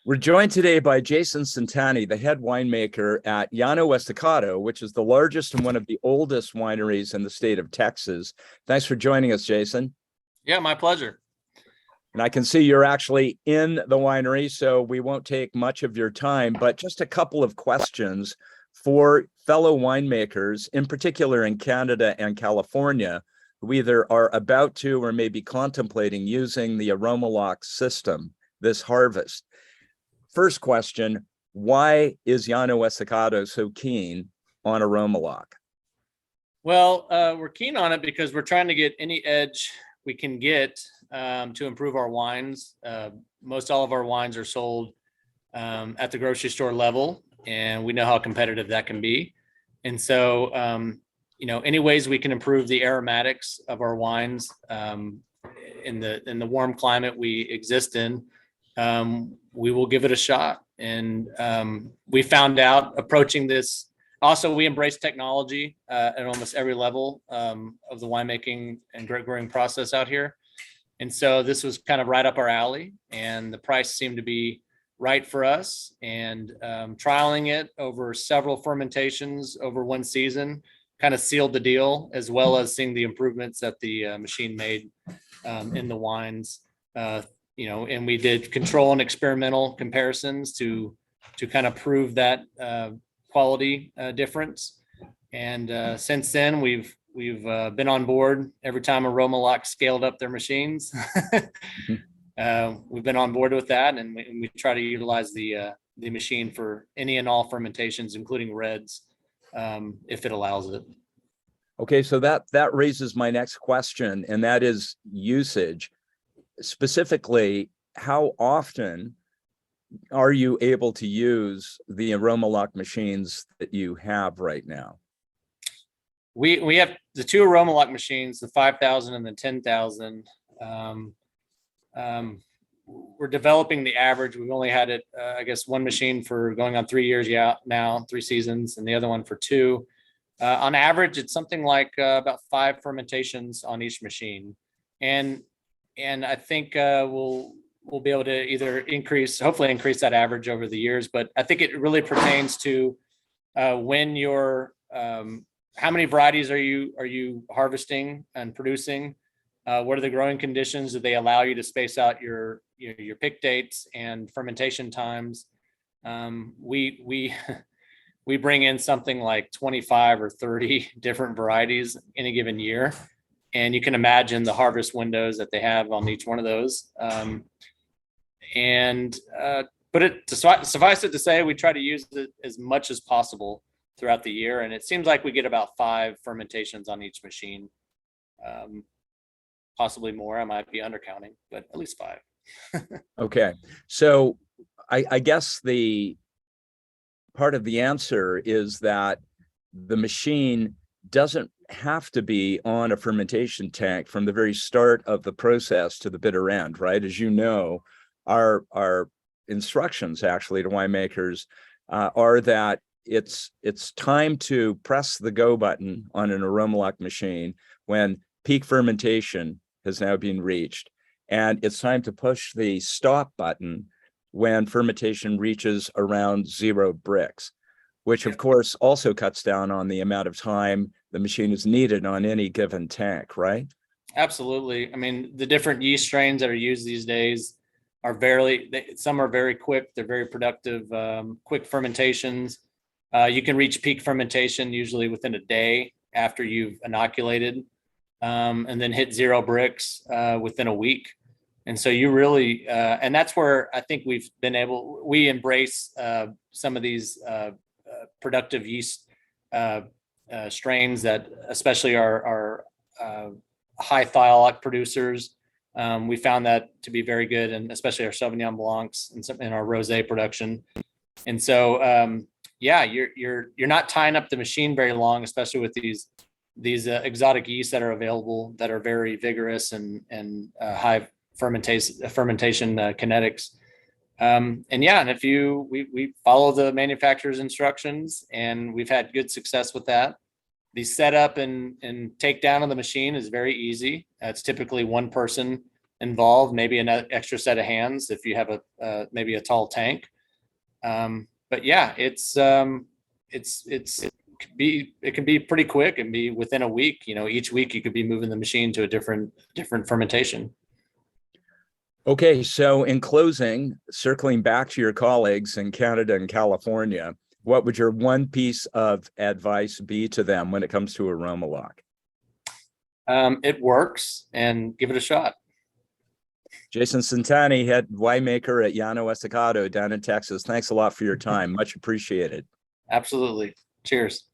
We're joined today by Jason Centanni, the head winemaker at Llano Estacado, which is the largest and one of the oldest wineries in the state of Texas. Thanks for joining us, Jason. Yeah, my pleasure. And I can see you're actually in the winery, so we won't take much of your time, but just a couple of questions for fellow winemakers, in particular in Canada and California, who either are about to or may be contemplating using the AromaLoc system this harvest. First question, why is Llano Estacado so keen on AromaLoc? Well, we're keen on it because we're trying to get any edge we can get to improve our wines. Most all of our wines are sold at the grocery store level, and we know how competitive that can be. And so, any ways we can improve the aromatics of our wines in the warm climate we exist in, we will give it a shot. And we found out approaching this. Also, we embrace technology at almost every level of the winemaking and grape growing process out here. And so this was kind of right up our alley, and the price seemed to be right for us. And trialing it over several fermentations over one season kind of sealed the deal, as well as seeing the improvements that the machine made in the wines. And we did control and experimental comparisons to kind of prove that quality difference. And since then, we've been on board every time AromaLoc scaled up their machines. We've been on board with that, and we try to utilize the machine for any and all fermentations, including reds, if it allows it. Okay, so that raises my next question, and that is usage. Specifically, how often are you able to use the AromaLoc machines that you have right now? We have the two AromaLoc machines, the 5,000 and the 10,000. We're developing the average. We've only had it, I guess, one machine for going on 3 years now, 3 seasons, and the other one for 2. On average, it's something like about 5 fermentations on each machine. And I think we'll be able to either hopefully increase that average over the years. But I think it really pertains to when you're, how many varieties are you harvesting and producing? What are the growing conditions? Do they allow you to space out your pick dates and fermentation times? We bring in something like 25 or 30 different varieties in a given year. And you can imagine the harvest windows that they have on each one of those. Suffice it to say, we try to use it as much as possible throughout the year. And it seems like we get about 5 fermentations on each machine. Possibly more. I might be undercounting, but at least 5. Okay. So I guess the part of the answer is that the machine doesn't have to be on a fermentation tank from the very start of the process to the bitter end, right? As you know, our instructions actually to winemakers are that it's time to press the go button on an AromaLoc machine when peak fermentation has now been reached, and it's time to push the stop button when fermentation reaches around 0 Brix, which of course also cuts down on the amount of time the machine is needed on any given tank, right? Absolutely. I mean, the different yeast strains that are used these days are some are very quick. They're very productive, quick fermentations. You can reach peak fermentation usually within a day after you've inoculated, and then hit 0 Brix within a week. And so you really, and that's where I think we embrace some of these productive yeast strains that especially are high thioloc producers. We found that to be very good, and especially our Sauvignon Blancs and our rosé production. And so, you're not tying up the machine very long, especially with these exotic yeasts that are available that are very vigorous and high fermentation kinetics. And if we follow the manufacturer's instructions, and we've had good success with that. The setup and take down of the machine is very easy. It's typically one person involved, maybe an extra set of hands if you have maybe a tall tank. But yeah, it can be pretty quick and be within a week. Each week you could be moving the machine to a different fermentation. Okay, so in closing, circling back to your colleagues in Canada and California, what would your one piece of advice be to them when it comes to AromaLoc? It works, and give it a shot. Jason Centanni, head winemaker at Llano Estacado down in Texas. Thanks a lot for your time. Much appreciated. Absolutely. Cheers.